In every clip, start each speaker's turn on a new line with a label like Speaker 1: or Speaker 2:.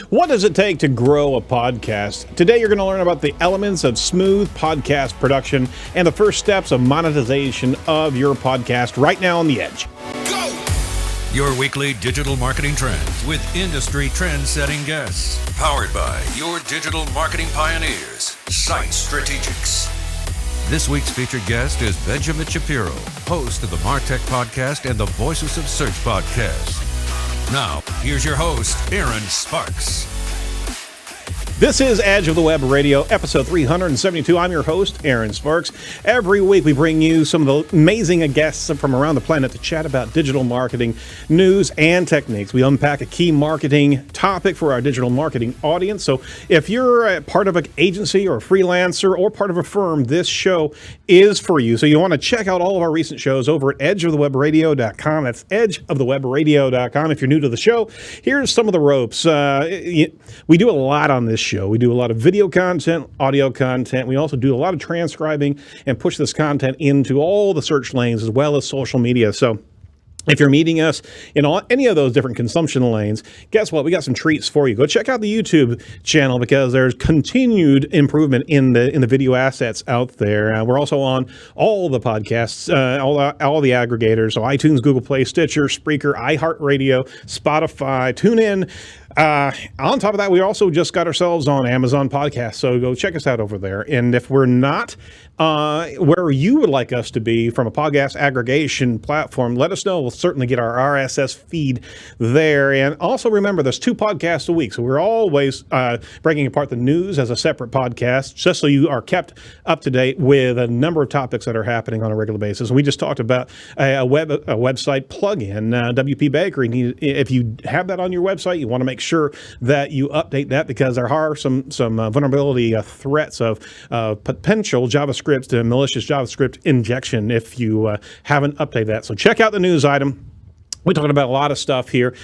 Speaker 1: What does it take to grow a podcast? Today you're going to learn about the elements of smooth podcast production and the first steps of monetization of your podcast right now on The Edge.
Speaker 2: Go! Your weekly digital marketing trends with industry trend-setting guests. Powered by your digital marketing pioneers, Site Strategics. This week's featured guest is Benjamin Shapiro, host of the MarTech podcast and the Voices of Search podcast. Now, here's your host, Aaron Sparks.
Speaker 1: This is Edge of the Web Radio, episode 372. I'm your host, Aaron Sparks. Every week we bring you some of the amazing guests from around the planet to chat about digital marketing news and techniques. We unpack a key marketing topic for our digital marketing audience. So if you're a part of an agency or a freelancer or part of a firm, this show is for you. So you want to check out all of our recent shows over at edgeofthewebradio.com. That's edgeofthewebradio.com. If you're new to the show, here's some of the ropes. We do a lot on this show. We do a lot of video content, audio content. We also do a lot of transcribing and push this content into all the search lanes as well as social media. So if you're meeting us in any of those different consumption lanes, guess what? We got some treats for you. Go check out the YouTube channel because there's continued improvement in the video assets out there. We're also on all the podcasts, all the aggregators, so iTunes, Google Play, Stitcher, Spreaker, iHeartRadio, Spotify, TuneIn. On top of that, we also just got ourselves on Amazon Podcasts, so go check us out over there. And if we're not where you would like us to be from a podcast aggregation platform, let us know. We'll certainly get our RSS feed there. And also remember, there's 2 podcasts a week, so we're always breaking apart the news as a separate podcast, just so you are kept up to date with a number of topics that are happening on a regular basis. And we just talked about a website plugin, WP Bakery. If you have that on your website, you want to make sure that you update that because there are some vulnerability threats of potential JavaScript to malicious JavaScript injection if you haven't updated that. So check out the news item. We're talking about a lot of stuff here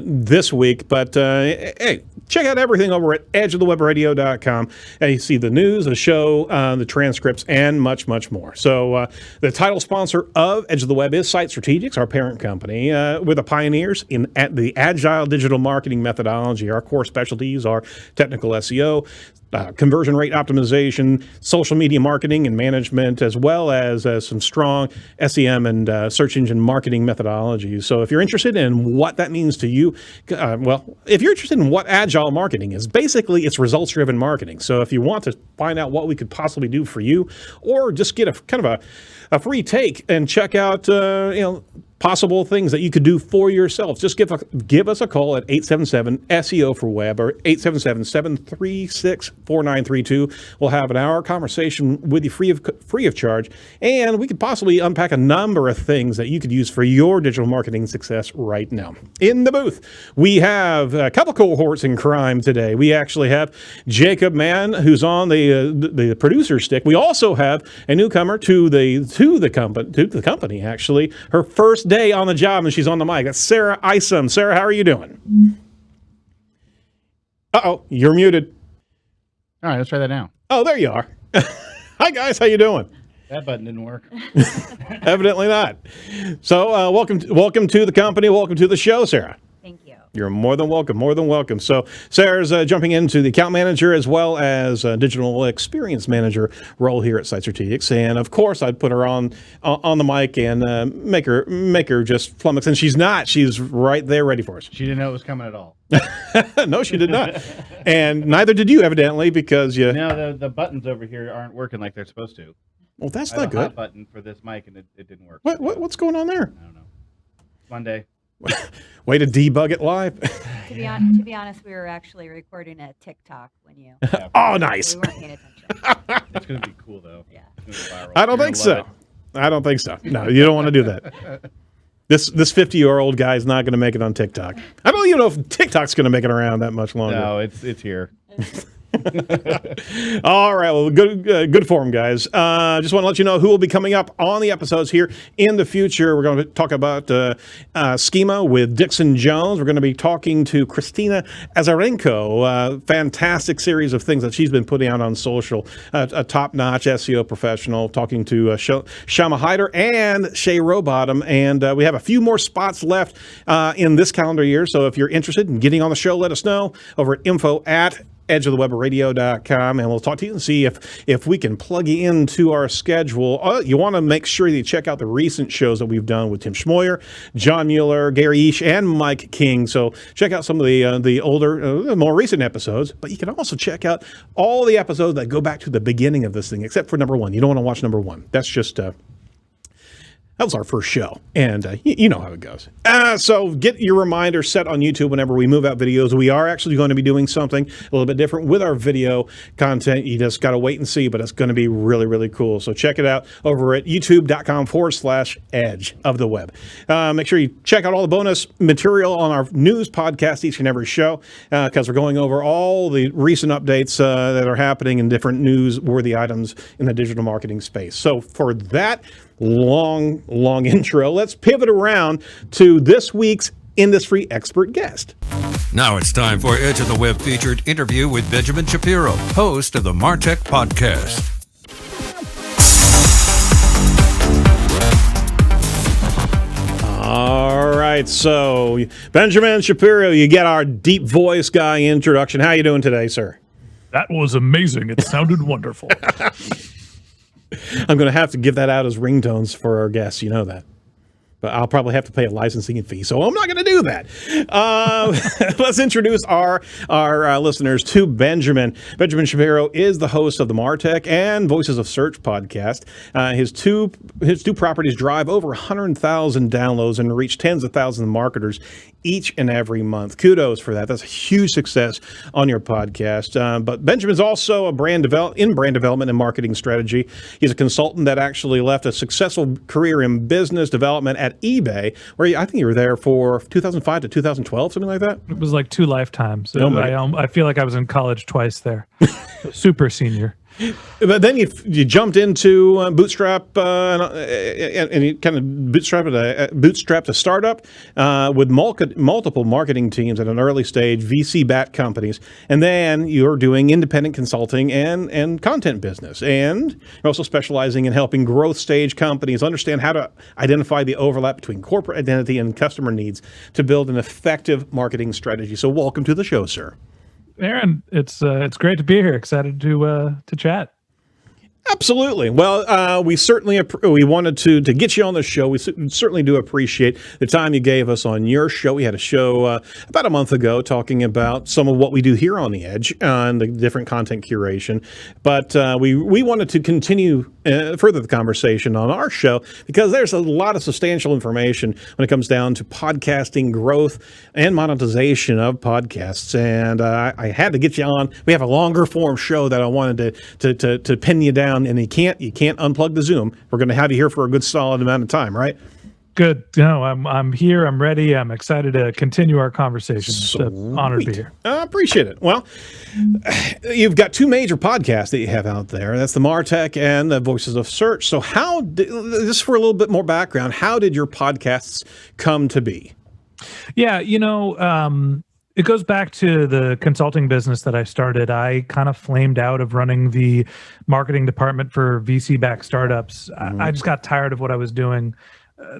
Speaker 1: this week, but hey, check out everything over at edgeofthewebradio.com. You see the news, the show, the transcripts, and much, much more. So the title sponsor of Edge of the Web is Site Strategics, our parent company. We're the pioneers in the agile digital marketing methodology. Our core specialties are technical SEO, conversion rate optimization, social media marketing and management, as well as some strong SEM and search engine marketing methodologies. So if you're interested in what that means to you, if you're interested in what agile marketing is, basically it's results-driven marketing. So if you want to find out what we could possibly do for you, or just get a kind of a free take and check out, possible things that you could do for yourself, just give us a call at 877-SEO for Web or 877-736-4932. We'll have an hour conversation with you free of charge, and we could possibly unpack a number of things that you could use for your digital marketing success right now. In the booth, we have a couple cohorts in crime today. We actually have Jacob Mann, who's on the producer stick. We also have a newcomer to the company. Actually, her first day on the job, and she's on the mic. That's Sarah Isom. Sarah, how are you doing? Uh-oh, you're muted.
Speaker 3: All right, let's try that now.
Speaker 1: Oh, there you are. Hi, guys. How you doing?
Speaker 3: That button didn't work.
Speaker 1: Evidently not. So welcome to the company. Welcome to the show, Sarah.
Speaker 4: Thank you.
Speaker 1: You're more than welcome, more than welcome. So Sarah's jumping into the account manager as well as digital experience manager role here at Site Strategics. And of course, I'd put her on the mic and make her just flummox. And she's not. She's right there ready for us.
Speaker 3: She didn't know it was coming at all.
Speaker 1: No, she did not. And neither did you, evidently, because you...
Speaker 3: No, the buttons over here aren't working like they're supposed to.
Speaker 1: Well, that's
Speaker 3: I
Speaker 1: not
Speaker 3: have a
Speaker 1: good.
Speaker 3: hot button for this mic, and it didn't work.
Speaker 1: What's going on there?
Speaker 3: I don't know. Monday.
Speaker 1: Way to debug it live.
Speaker 4: To be honest, we were actually recording a TikTok when you.
Speaker 1: Oh, nice.
Speaker 4: We weren't paying attention.
Speaker 3: It's going to be cool, though.
Speaker 4: Yeah.
Speaker 3: It's gonna be viral.
Speaker 1: I don't think so. I don't think so. No, you don't want to do that. This 50-year-old guy is not going to make it on TikTok. I don't even know if TikTok's going to make it around that much longer.
Speaker 3: No, it's here.
Speaker 1: All right, well, good form, guys. Just want to let you know who will be coming up on the episodes here in the future. We're going to talk about schema with Dixon Jones. We're going to be talking to Christina Azarenko. Fantastic series of things that she's been putting out on social. A top-notch SEO professional. Talking to Shama Hyder and Shay Rowbottom. And we have a few more spots left in this calendar year. So if you're interested in getting on the show, let us know over at info@edgeofthewebradio.com, and we'll talk to you and see if we can plug you into our schedule. You want to make sure that you check out the recent shows that we've done with Tim Schmoyer, John Mueller, Gary Eash, and Mike King. So check out some of the older, more recent episodes, but you can also check out all the episodes that go back to the beginning of this thing, except for number one. You don't want to watch number one. That's just... that was our first show, and you know how it goes. So get your reminder set on YouTube whenever we move out videos. We are actually going to be doing something a little bit different with our video content. You just got to wait and see, but it's going to be really, really cool. So check it out over at youtube.com/edge of the web. Make sure you check out all the bonus material on our news podcast each and every show, because we're going over all the recent updates that are happening in different newsworthy items in the digital marketing space. So for that long intro, let's pivot around to this week's industry expert guest.
Speaker 2: Now it's time for Edge of the Web featured interview with Benjamin Shapiro, host of the MarTech podcast.
Speaker 1: All right, so Benjamin Shapiro, you get our deep voice guy introduction. How you doing today, sir?
Speaker 5: That was amazing. It sounded wonderful.
Speaker 1: I'm going to have to give that out as ringtones for our guests. You know that. But I'll probably have to pay a licensing fee, so I'm not going to do that. Let's introduce our listeners to Benjamin. Benjamin Shapiro is the host of the MarTech and Voices of Search podcast. His two properties drive over 100,000 downloads and reach tens of thousands of marketers each and every month. Kudos for that. That's a huge success on your podcast. But Benjamin's also a brand development and marketing strategy. He's a consultant that actually left a successful career in business development at eBay, where I think you were there for 2005 to 2012, something like that.
Speaker 5: It was like 2 lifetimes.
Speaker 1: Oh
Speaker 5: I feel like I was in college twice there. Super senior.
Speaker 1: But then you jumped into Bootstrap, and you kind of bootstrapped a startup with multiple marketing teams at an early stage, VC-backed companies. And then you're doing independent consulting and content business. And you're also specializing in helping growth stage companies understand how to identify the overlap between corporate identity and customer needs to build an effective marketing strategy. So welcome to the show, sir.
Speaker 5: Aaron, it's great to be here. Excited to chat.
Speaker 1: Absolutely. Well, we wanted to get you on the show. We certainly do appreciate the time you gave us on your show. We had a show about a month ago talking about some of what we do here on the Edge and the different content curation. But we wanted to continue further the conversation on our show because there's a lot of substantial information when it comes down to podcasting growth and monetization of podcasts. And I had to get you on. We have a longer form show that I wanted to pin you down. And you can't unplug the Zoom. We're going to have you here for a good solid amount of time, right?
Speaker 5: Good. No, I'm here. I'm ready. I'm excited to continue our conversation. It's an honor to be here.
Speaker 1: I appreciate it. Well, you've got 2 major podcasts that you have out there. That's the MarTech and the Voices of Search. So just for a little bit more background, how did your podcasts come to be?
Speaker 5: Yeah, it goes back to the consulting business that I started. I kind of flamed out of running the marketing department for VC-backed startups. Mm-hmm. I just got tired of what I was doing.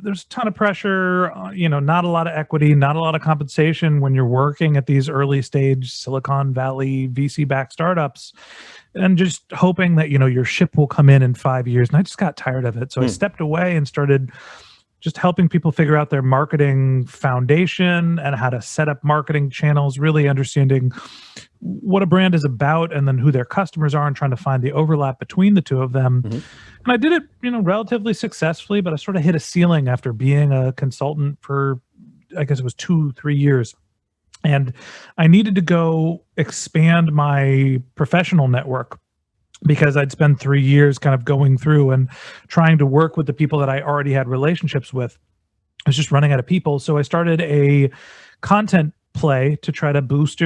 Speaker 5: There's a ton of pressure, not a lot of equity, not a lot of compensation when you're working at these early stage Silicon Valley VC-backed startups and just hoping that, your ship will come in 5 years. And I just got tired of it. So I stepped away and started just helping people figure out their marketing foundation and how to set up marketing channels, really understanding what a brand is about and then who their customers are and trying to find the overlap between the two of them. Mm-hmm. And I did it, relatively successfully, but I sort of hit a ceiling after being a consultant for, I guess it was 2-3 years. And I needed to go expand my professional network because I'd spent 3 years kind of going through and trying to work with the people that I already had relationships with. I was just running out of people. So I started a content play to try to boost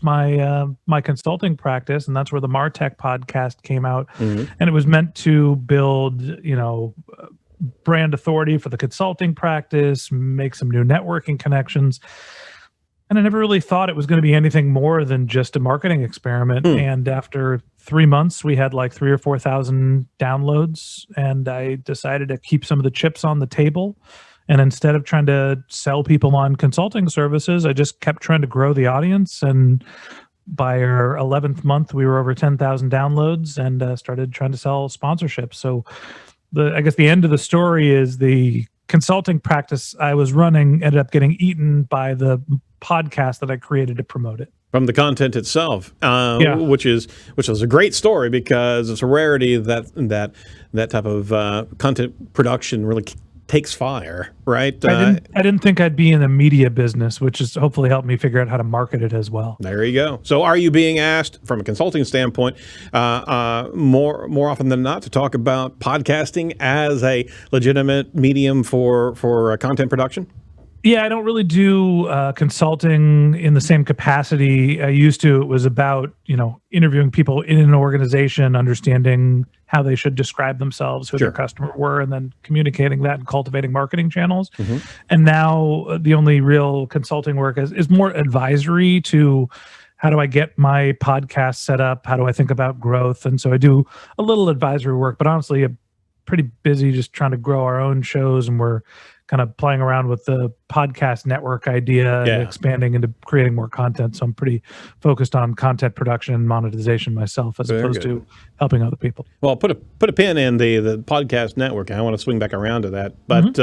Speaker 5: my my consulting practice, and that's where the MarTech podcast came out. And it was meant to build, brand authority for the consulting practice, make some new networking connections. And I never really thought it was going to be anything more than just a marketing experiment. And after 3 months, we had like 3,000 or 4,000 downloads, and I decided to keep some of the chips on the table. And instead of trying to sell people on consulting services, I just kept trying to grow the audience. And by our 11th month, we were over 10,000 downloads and started trying to sell sponsorships. So I guess the end of the story is the consulting practice I was running ended up getting eaten by the podcast that I created to promote it.
Speaker 1: From the content itself, which is a great story, because it's a rarity that type of content production really takes fire, right?
Speaker 5: I didn't think I'd be in the media business, which has hopefully helped me figure out how to market it as well.
Speaker 1: There you go. So are you being asked from a consulting standpoint more often than not to talk about podcasting as a legitimate medium for content production?
Speaker 5: Yeah, I don't really do consulting in the same capacity I used to. It was about, interviewing people in an organization, understanding how they should describe themselves, who their customer were, and then communicating that and cultivating marketing channels. And now the only real consulting work is more advisory to how do I get my podcast set up? How do I think about growth? And so I do a little advisory work, but honestly, I'm pretty busy just trying to grow our own shows, and we're kind of playing around with the podcast network idea and expanding into creating more content. So I'm pretty focused on content production and monetization myself, as opposed to helping other people.
Speaker 1: Well, put a pin in the podcast network. I want to swing back around to that. But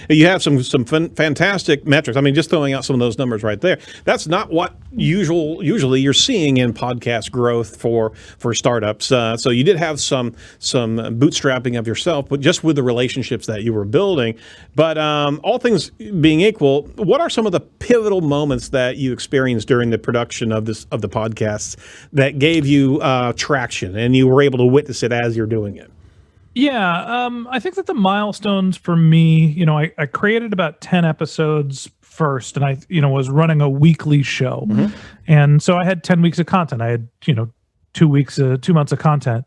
Speaker 1: you have some fantastic metrics. I mean, just throwing out some of those numbers right there. That's not what usually you're seeing in podcast growth for startups. So you did have some bootstrapping of yourself, but just with the relationships that you were building. But all things being equal, what are some of the pivotal moments that you experienced during the production of the podcasts that gave you traction, and you were able to witness it as you're doing it?
Speaker 5: Yeah, I think that the milestones for me, I created about 10 episodes first, and I was running a weekly show, and so I had 10 weeks of content. I had 2 months of content.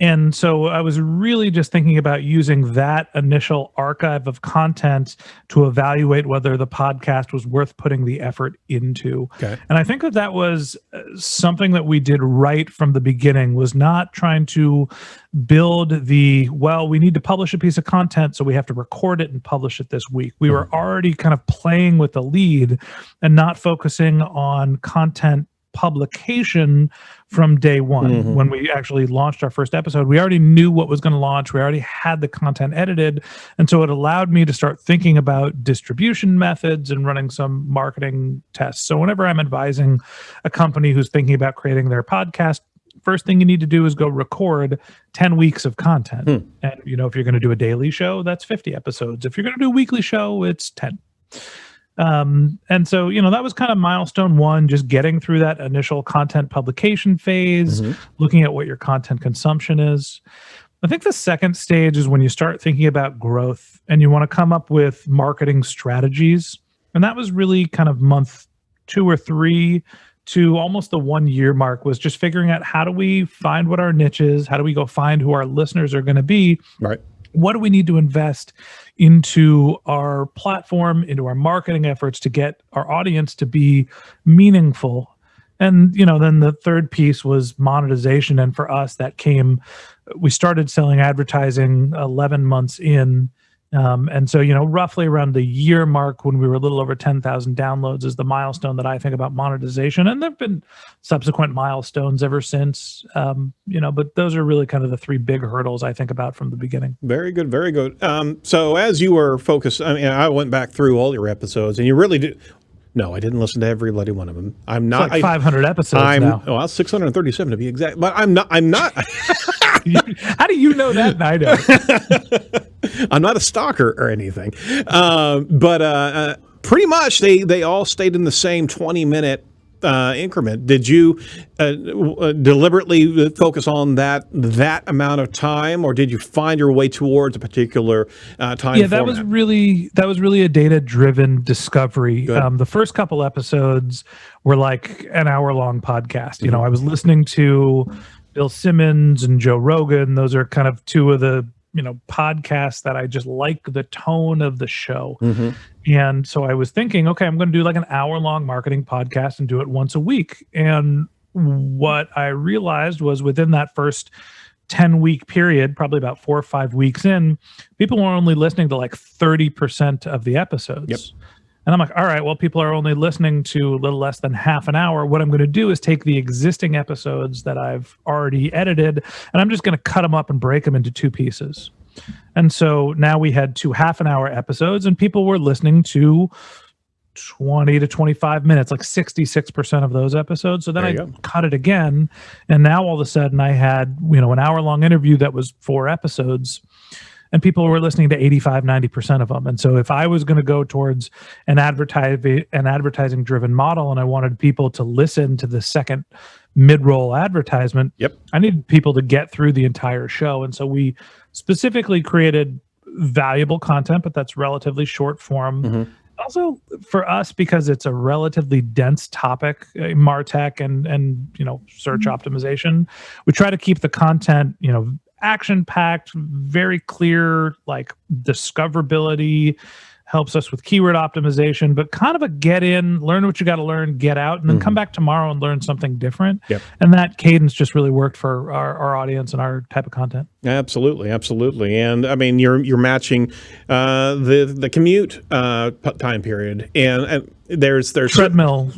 Speaker 5: And so I was really just thinking about using that initial archive of content to evaluate whether the podcast was worth putting the effort into. Okay. And I think that was something that we did right from the beginning, was not trying to build we need to publish a piece of content, so we have to record it and publish it this week. We were already kind of playing with the lead and not focusing on content publication from day one. When we actually launched our first episode, we already knew what was going to launch. We already had the content edited. And so it allowed me to start thinking about distribution methods and running some marketing tests. So whenever I'm advising a company who's thinking about creating their podcast, first thing you need to do is go record 10 weeks of content. And, if you're going to do a daily show, that's 50 episodes. If you're going to do a weekly show, it's 10. And so, that was kind of milestone one, just getting through that initial content publication phase, looking at what your content consumption is. I think the second stage is when you start thinking about growth and you want to come up with marketing strategies. And that was really kind of month 2 or 3 to almost the 1 year mark, was just figuring out, how do we find what our niche is? How do we go find who our listeners are going to be? Right. What do we need to invest into our platform, into our marketing efforts to get our audience to be meaningful? And, then the third piece was monetization. And for us, we started selling advertising 11 months in. And so, roughly around the year mark, when we were a little over 10,000 downloads, is the milestone that I think about monetization. And there've been subsequent milestones ever since, but those are really kind of the 3 big hurdles I think about from the beginning.
Speaker 1: Very good. Very good. So as you were focused, I went back through all your episodes, and you really did. No, I didn't listen to every bloody one of them. I'm not.
Speaker 5: It's like 500 episodes now.
Speaker 1: Well, 637 to be exact. But I'm not.
Speaker 5: How do you know that? I know.
Speaker 1: I'm not a stalker or anything. But pretty much they all stayed in the same 20-minute increment. Did you deliberately focus on that amount of time, or did you find your way towards a particular time format?
Speaker 5: That was really a data-driven discovery. The first couple episodes were like an hour-long podcast. You know, I was listening to Bill Simmons and Joe Rogan. Those are kind of two of the podcasts that I just like the tone of the show. And so I was thinking, okay, I'm going to do like an hour-long marketing podcast and do it once a week. And what I realized was within that first 10-week period, probably about 4 or 5 weeks in, people were only listening to like 30% of the episodes. And I'm like, all right, well, people are only listening to a little less than half an hour. What I'm going to do is take the existing episodes that I've already edited, and I'm just going to cut them up and break them into 2 pieces. And so now we had 2 half-an-hour episodes, and people were listening to 20 to 25 minutes, like 66% of those episodes. So then I cut it again, and now all of a sudden I had an hour-long interview that was 4 episodes, and people were listening to 85, 90% of them. And so if I was going to go towards an advertising-driven model and I wanted people to listen to the second mid-roll advertisement, I needed people to get through the entire show. And so we specifically created valuable content, but that's relatively short form. Also for us, because it's a relatively dense topic, MarTech and search optimization, we try to keep the content, action-packed, very clear, like discoverability, helps us with keyword optimization, but kind of a get in, learn what you got to learn, get out, and then come back tomorrow and learn something different. And that cadence just really worked for our audience and our type of content. Absolutely. And I mean, you're matching the commute time period, and there's treadmill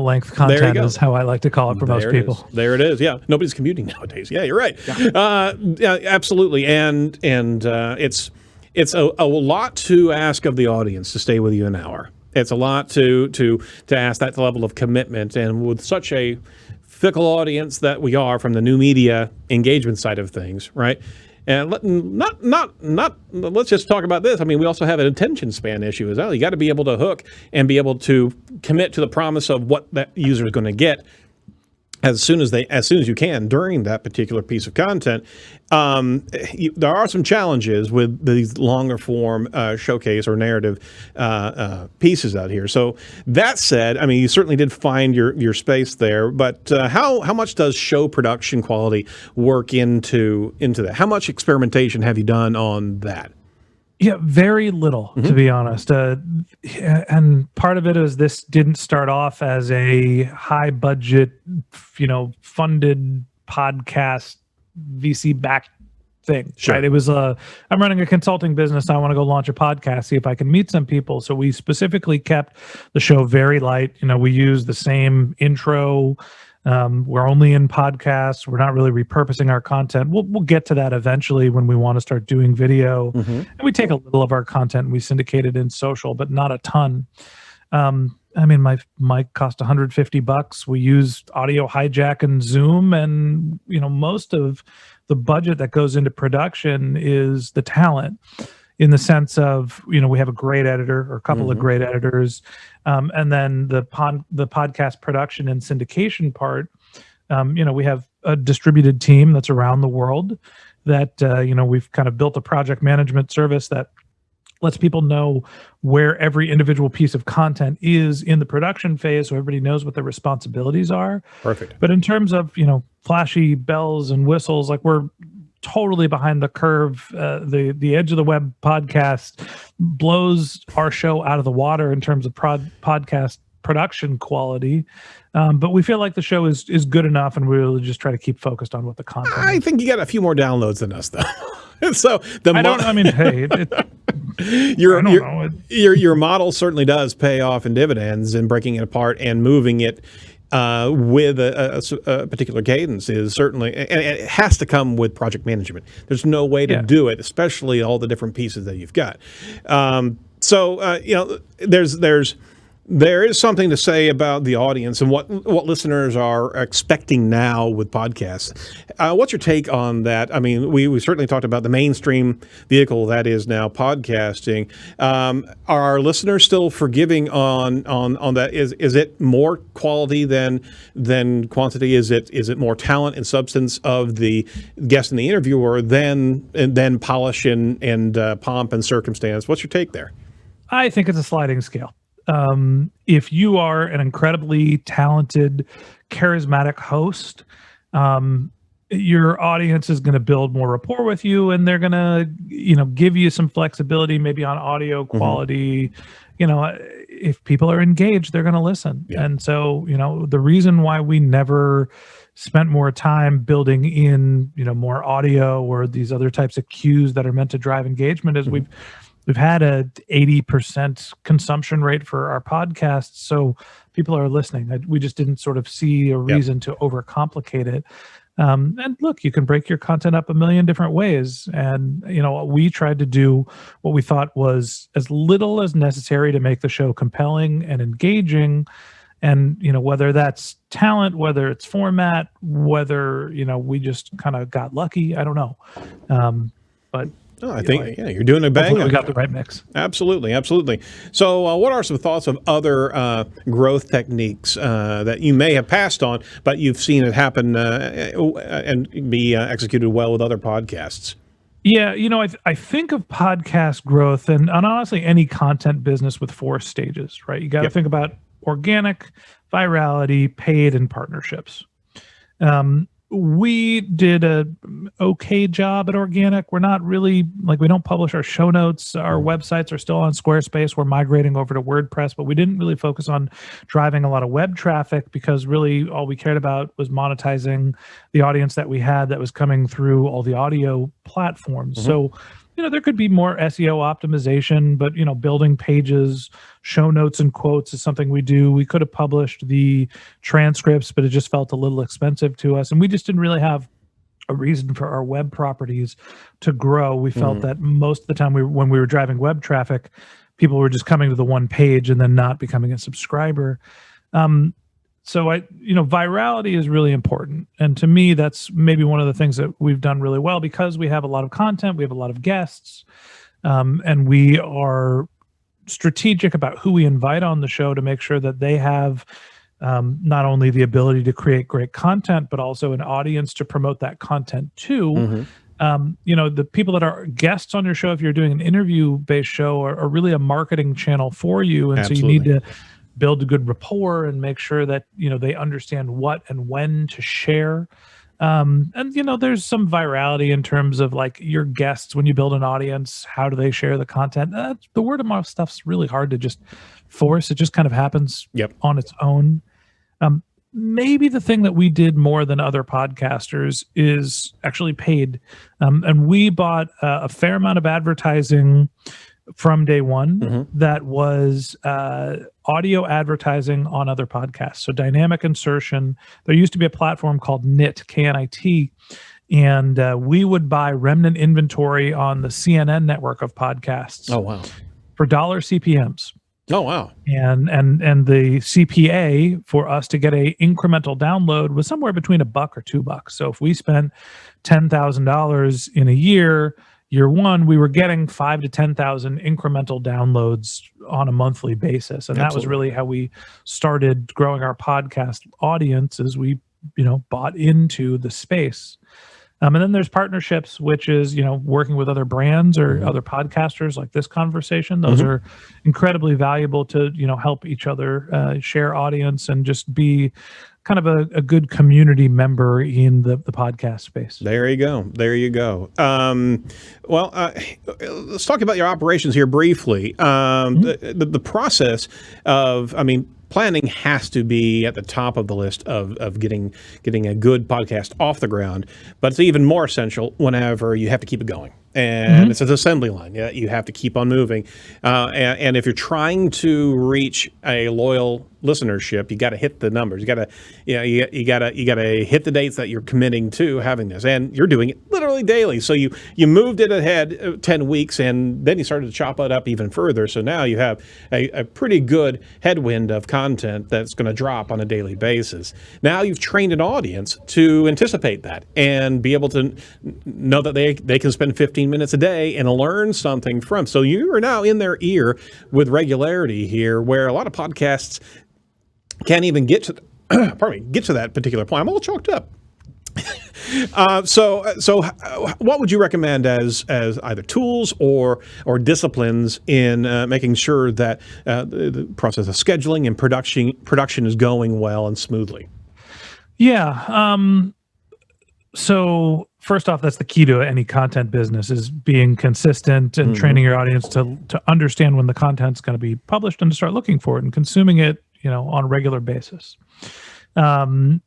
Speaker 5: length content is how I like to call it for most people. There it is. Yeah, nobody's commuting nowadays. Yeah, you're right. Absolutely, and it's a lot to ask of the audience to stay with you an hour. It's a lot to ask that level of commitment, and with such a fickle audience that we are from the new media engagement side of things, right? And let's just talk about this. I mean, we also have an attention span issue as well. You got to be able to hook and be able to commit to the promise of what that user is going to get as soon as you can during that particular piece of content. There are some challenges with these longer form showcase or narrative pieces out here. So that said, I mean, you certainly did find your space there, but how much does show production quality work into that? How much experimentation have you done on that? Yeah, very little, to be honest. And part of it is this didn't start off as a high budget, funded podcast VC backed thing. Sure. Right? It was I'm running a consulting business. I want to go launch a podcast, see if I can meet some people. So we specifically kept the show very light. We use the same intro. We're only in podcasts. We're not really repurposing our content. We'll get to that eventually when we want to start doing video. And we take a little of our content and we syndicate it in social, but not a ton. I mean, my mic cost $150. We use Audio Hijack and Zoom, and most of the budget that goes into production is the talent. In the sense of, we have a great editor or a couple of great editors. And then the podcast production and syndication part, we have a distributed team that's around the world that, we've kind of built a project management service that lets people know where every individual piece of content is in the production phase, so everybody knows what their responsibilities are. Perfect. But in terms of, flashy bells and whistles, like we're totally behind the curve. The Edge of the Web podcast blows our show out of the water in terms of podcast production quality. But we feel like the show is good enough, and we really just try to keep focused on what the content is. I think you got a few more downloads than us, though. So your model certainly does pay off in dividends, and breaking it apart and moving it with a particular cadence is certainly, and it has to come with project management. There's no way to do it, especially all the different pieces that you've got. There's
Speaker 1: There is something to say about the audience and what listeners are expecting now with podcasts. What's your take on that? I mean, we certainly talked about the mainstream vehicle that is now podcasting. Are our listeners still forgiving on that? Is it more quality than quantity? Is it more talent and substance of the guest and the interviewer than polish and pomp and circumstance? What's your take there?
Speaker 5: I think it's a sliding scale. If you are an incredibly talented, charismatic host, your audience is going to build more rapport with you, and they're going to, give you some flexibility, maybe on audio quality. If people are engaged, they're going to listen. Yeah. And so, the reason why we never spent more time building in, more audio or these other types of cues that are meant to drive engagement is We've had a 80% consumption rate for our podcasts, so people are listening. We just didn't sort of see a reason to overcomplicate it. And look, you can break your content up a million different ways. And, we tried to do what we thought was as little as necessary to make the show compelling and engaging. And, whether that's talent, whether it's format, whether, we just kind of got lucky, I don't know. But
Speaker 1: I think you're doing a bang.
Speaker 5: We got the right mix.
Speaker 1: Absolutely. So what are some thoughts of other growth techniques that you may have passed on, but you've seen it happen and be executed well with other podcasts?
Speaker 5: Yeah, I think of podcast growth and honestly any content business with 4 stages, right? You got to think about organic, virality, paid, and partnerships. We did a okay job at organic. We're not really we don't publish our show notes. Our websites are still on Squarespace. We're migrating over to WordPress, but we didn't really focus on driving a lot of web traffic because really all we cared about was monetizing the audience that we had that was coming through all the audio platforms. So, there could be more SEO optimization, but, building pages, show notes and quotes is something we do. We could have published the transcripts, but it just felt a little expensive to us. And we just didn't really have a reason for our web properties to grow. We felt that most of the time when we were driving web traffic, people were just coming to the one page and then not becoming a subscriber. So virality is really important. And to me, that's maybe one of the things that we've done really well because we have a lot of content, we have a lot of guests, and we are strategic about who we invite on the show to make sure that they have not only the ability to create great content, but also an audience to promote that content to. The people that are guests on your show, if you're doing an interview-based show, are really a marketing channel for you. And so you need to build a good rapport and make sure that, they understand what and when to share. And, there's some virality in terms of your guests, when you build an audience, how do they share the content? The word of mouth stuff's really hard to just force. It just kind of happens on its own. Maybe the thing that we did more than other podcasters is actually paid. And we bought a fair amount of advertising from day one that was audio advertising on other podcasts. So dynamic insertion. There used to be a platform called KNIT, K-N-I-T, and we would buy remnant inventory on the CNN network of podcasts.
Speaker 1: Oh, wow.
Speaker 5: For dollar CPMs.
Speaker 1: Oh, wow.
Speaker 5: And the CPA for us to get a incremental download was somewhere between $1 or $2. So if we spent $10,000 in a year one, we were getting 5,000 to 10,000 incremental downloads on a monthly basis. And that was really how we started growing our podcast audience as we, bought into the space. And then there's partnerships, which is, working with other brands or other podcasters like this conversation. Those are incredibly valuable to, help each other share audience and just be kind of a good community member in the podcast space.
Speaker 1: There you go. Let's talk about your operations here briefly. The process of, planning has to be at the top of the list of getting a good podcast off the ground, but it's even more essential whenever you have to keep it going. and it's an assembly line. Yeah, you have to keep on moving. And if you're trying to reach a loyal listenership, you got to hit the numbers. You got to, you got to hit the dates that you're committing to having this, and you're doing it literally daily. So you moved it ahead 10 weeks, and then you started to chop it up even further. So now you have a pretty good headwind of content that's going to drop on a daily basis. Now you've trained an audience to anticipate that and be able to know that they can spend 15 minutes a day and learn something from. So you are now in their ear with regularity here, where a lot of podcasts can't even get to that particular point. I'm all choked up. So what would you recommend as either tools or disciplines in making sure that the process of scheduling and production is going well and smoothly?
Speaker 5: Yeah. So first off, that's the key to any content business, is being consistent and training your audience to understand when the content's going to be published and to start looking for it and consuming it, on a regular basis. In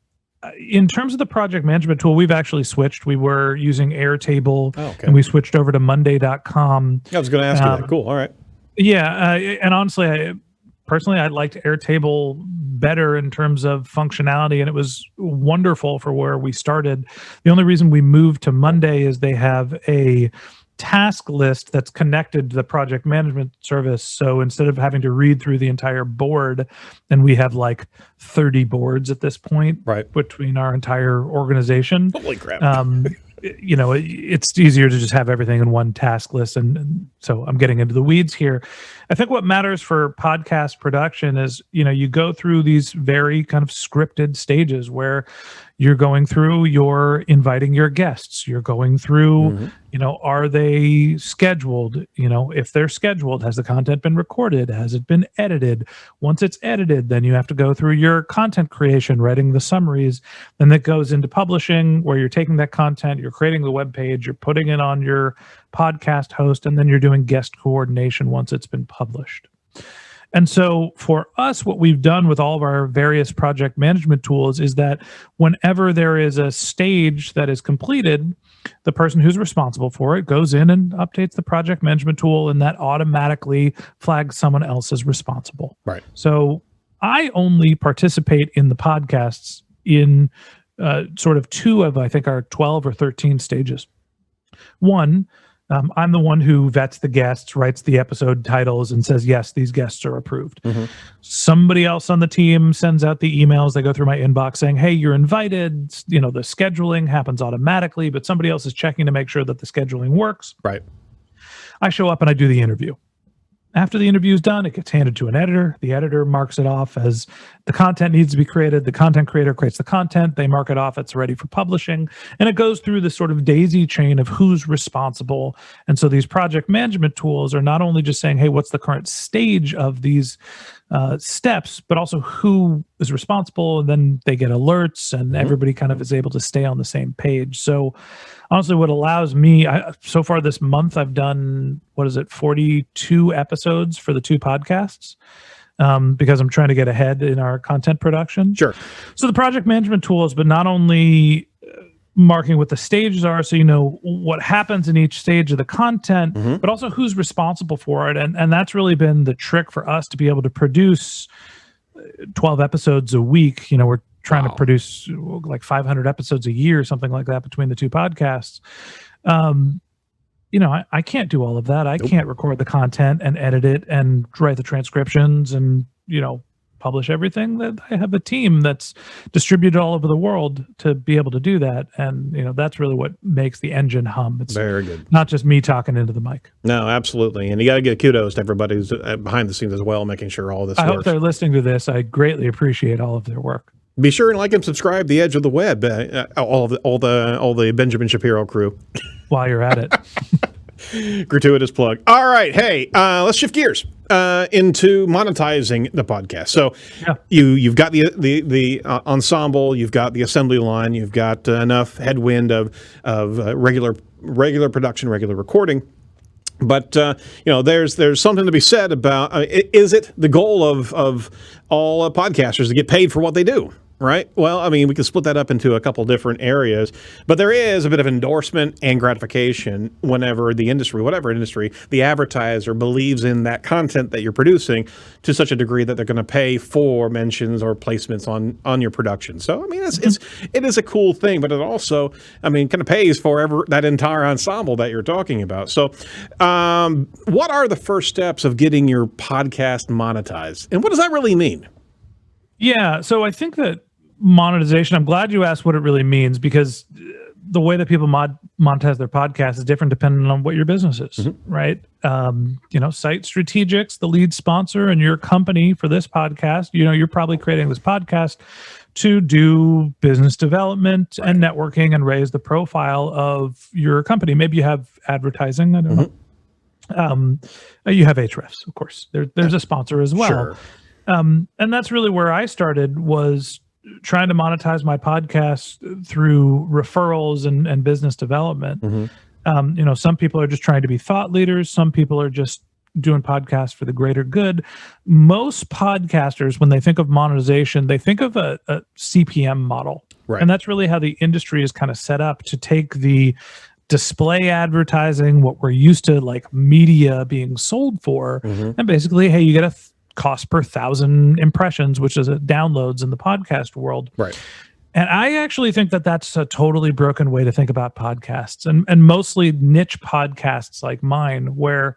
Speaker 5: terms of the project management tool, we've actually switched. We were using Airtable, and we switched over to Monday.com.
Speaker 1: I was going to ask you that. Cool. All right.
Speaker 5: Yeah. And honestly, I liked Airtable better in terms of functionality, and it was wonderful for where we started. The only reason we moved to Monday is they have a task list that's connected to the project management service. So instead of having to read through the entire board, and we have like 30 boards at this point,
Speaker 1: right,
Speaker 5: between our entire organization.
Speaker 1: Holy crap.
Speaker 5: It's easier to just have everything in one task list. And so I'm getting into the weeds here. I think what matters for podcast production is, you go through these very kind of scripted stages where you're going through, you're inviting your guests, you're going through, are they scheduled? If they're scheduled, has the content been recorded? Has it been edited? Once it's edited, then you have to go through your content creation, writing the summaries. Then that goes into publishing, where you're taking that content, you're creating the web page, you're putting it on your podcast host, and then you're doing guest coordination once it's been published. And so for us, what we've done with all of our various project management tools is that whenever there is a stage that is completed, the person who's responsible for it goes in and updates the project management tool, and that automatically flags someone else as responsible.
Speaker 1: Right.
Speaker 5: So I only participate in the podcasts in sort of two of, I think, our 12 or 13 stages. One, I'm the one who vets the guests, writes the episode titles, and says, yes, these guests are approved. Somebody else on the team sends out the emails. They go through my inbox saying, hey, you're invited. The scheduling happens automatically, but somebody else is checking to make sure that the scheduling works.
Speaker 1: Right.
Speaker 5: I show up and I do the interview. After the interview is done, it gets handed to an editor. The editor marks it off as the content needs to be created. The content creator creates the content. They mark it off. It's ready for publishing. And it goes through this sort of daisy chain of who's responsible. And so these project management tools are not only just saying, hey, what's the current stage of these steps, but also who is responsible. And then they get alerts, and everybody kind of is able to stay on the same page. So honestly, what allows me, so far this month, I've done, 42 episodes for the two podcasts, because I'm trying to get ahead in our content production.
Speaker 1: Sure.
Speaker 5: So the project management tools, but not only marking what the stages are, so you know what happens in each stage of the content, but also who's responsible for it. And that's really been the trick for us to be able to produce 12 episodes a week. We're trying to produce like 500 episodes a year, something like that, between the two podcasts. I can't do all of that. I can't record the content and edit it and write the transcriptions and, publish everything. That I have a team that's distributed all over the world to be able to do that. And, that's really what makes the engine hum. It's
Speaker 1: very good.
Speaker 5: Not just me talking into the mic.
Speaker 1: No, absolutely. And you got to give kudos to everybody who's behind the scenes as well, making sure all this works.
Speaker 5: I hope they're listening to this. I greatly appreciate all of their work.
Speaker 1: Be sure and like and subscribe The Edge of the Web, all the Benjamin Shapiro crew.
Speaker 5: While you're at it.
Speaker 1: Gratuitous plug. All right, hey, let's shift gears into monetizing the podcast. So you've got the ensemble, you've got the assembly line, you've got enough headwind of regular production, regular recording. But there's something to be said about is it the goal of all podcasters to get paid for what they do? right? Well, I mean, we can split that up into a couple different areas, but there is a bit of endorsement and gratification whenever the industry, whatever industry, the advertiser believes in that content that you're producing to such a degree that they're going to pay for mentions or placements on your production. So, I mean, it is a cool thing, but it also, I mean, kind of pays for that entire ensemble that you're talking about. So, what are the first steps of getting your podcast monetized, and what does that really mean?
Speaker 5: Yeah, so I think that monetization, I'm glad you asked what it really means, because the way that people monetize their podcast is different depending on what your business is, right? Site Strategics, the lead sponsor and your company for this podcast, you're probably creating this podcast to do business development and networking and raise the profile of your company. Maybe you have advertising, I don't know. You have Ahrefs, of course. There's a sponsor as well.
Speaker 1: Sure.
Speaker 5: And that's really where I started, was trying to monetize my podcast through referrals and business development. Some people are just trying to be thought leaders. Some people are just doing podcasts for the greater good. Most podcasters, when they think of monetization, they think of a CPM model. Right. And that's really how the industry is kind of set up, to take the display advertising, what we're used to, like media being sold for, and basically, hey, you get a cost per 1,000 impressions, which is downloads in the podcast world. Right. And I actually think that that's a totally broken way to think about podcasts, and mostly niche podcasts like mine, where,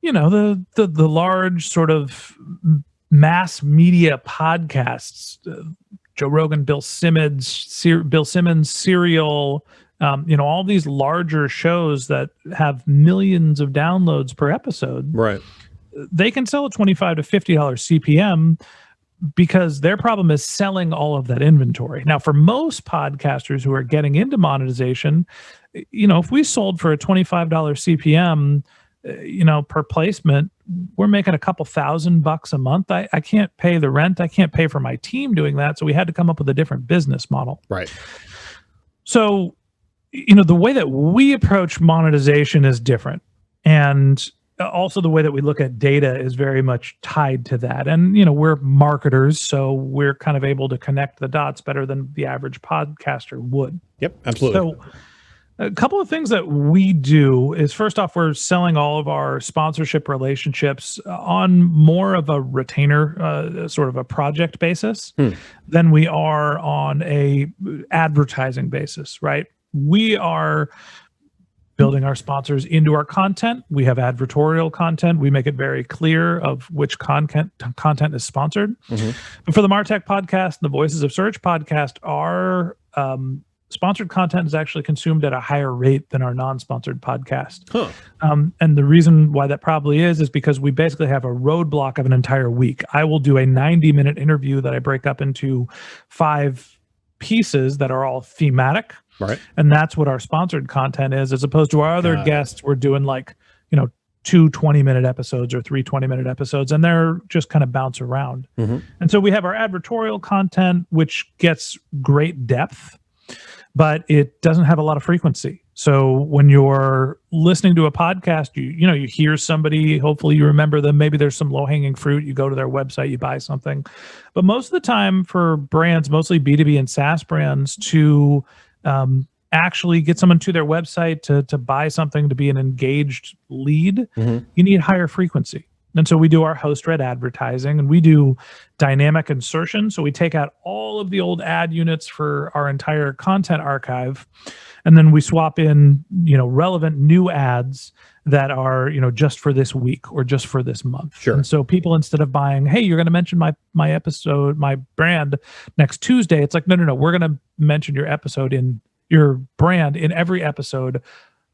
Speaker 5: the large sort of mass media podcasts, Joe Rogan, Bill Simmons, Serial, all these larger shows that have millions of downloads per episode. Right. They can sell a $25 to $50 CPM because their problem is selling all of that inventory. Now, for most podcasters who are getting into monetization, if we sold for a $25 CPM, per placement, we're making a couple $1,000 a month. I can't pay the rent. I can't pay for my team doing that. So we had to come up with a different business model. Right. So, the way that we approach monetization is different. And also the way that we look at data is very much tied to that. And, we're marketers, so we're kind of able to connect the dots better than the average podcaster would. Yep, absolutely. So a couple of things that we do is, first off, we're selling all of our sponsorship relationships on more of a retainer, sort of a project basis than we are on a advertising basis, right? We are building our sponsors into our content. We have advertorial content. We make it very clear of which content is sponsored. But for the MarTech podcast and the Voices of Search podcast, our sponsored content is actually consumed at a higher rate than our non-sponsored podcast. And the reason why that probably is because we basically have a roadblock of an entire week. I will do a 90-minute interview that I break up into 5 pieces that are all thematic. Right. And that's what our sponsored content is, as opposed to our other guests. We're doing 2 20-minute episodes or 3 20-minute episodes, and they're just kind of bounce around. And so we have our advertorial content, which gets great depth, but it doesn't have a lot of frequency. So when you're listening to a podcast, you hear somebody, hopefully you remember them, maybe there's some low-hanging fruit, you go to their website, you buy something. But most of the time for brands, mostly B2B and SaaS brands, to actually get someone to their website to buy something, to be an engaged lead, you need higher frequency. And so we do our host-read advertising, and we do dynamic insertion. So we take out all of the old ad units for our entire content archive, and then we swap in, relevant new ads that are, just for this week or just for this month. Sure. And so people, instead of buying, hey, you're going to mention my episode, my brand next Tuesday, it's like, no, we're going to mention your episode in your brand in every episode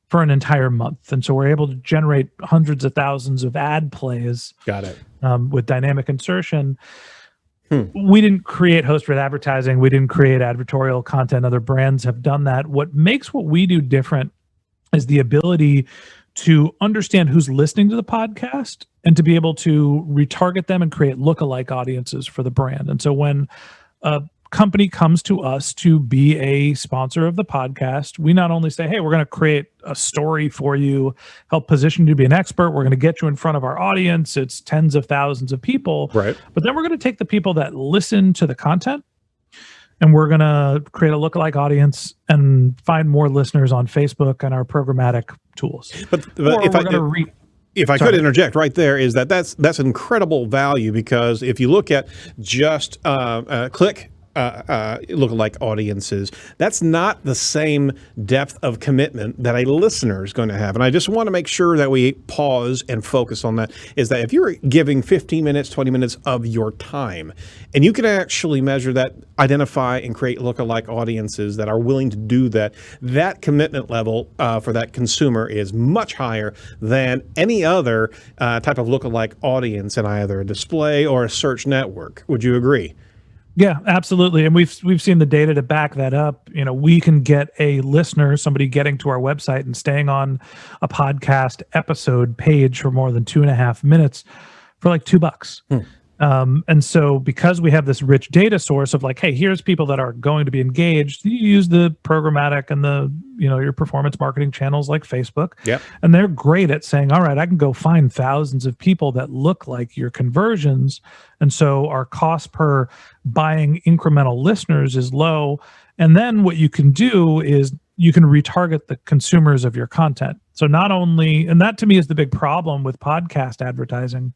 Speaker 5: for an entire month. And so we're able to generate hundreds of thousands of ad plays. Got it. With dynamic insertion. We didn't create host-read advertising. We didn't create advertorial content. Other brands have done that. What makes what we do different is the ability to understand who's listening to the podcast and to be able to retarget them and create lookalike audiences for the brand. And so when a company comes to us to be a sponsor of the podcast, we not only say, hey, we're going to create a story for you, help position you to be an expert, we're going to get you in front of our audience, it's tens of thousands of people, right? But then we're going to take the people that listen to the content and we're going to create a lookalike audience and find more listeners on Facebook and our programmatic tools.
Speaker 1: But if I could interject right there, is that's incredible value, because if you look at just click lookalike audiences, that's not the same depth of commitment that a listener is going to have. And I just want to make sure that we pause and focus on that, is that if you're giving 15 minutes, 20 minutes of your time, and you can actually measure that, identify and create lookalike audiences that are willing to do that, that commitment level for that consumer is much higher than any other type of lookalike audience in either a display or a search network. Would you agree?
Speaker 5: Yeah, absolutely. And we've seen the data to back that up. We can get a listener, somebody getting to our website and staying on a podcast episode page for more than 2.5 minutes for like $2. And so because we have this rich data source of like, hey, here's people that are going to be engaged, you use the programmatic and the, your performance marketing channels like Facebook.
Speaker 1: Yep.
Speaker 5: And they're great at saying, all right, I can go find thousands of people that look like your conversions. And so our cost per buying incremental listeners is low. And then what you can do is you can retarget the consumers of your content. So not only, and that to me is the big problem with podcast advertising,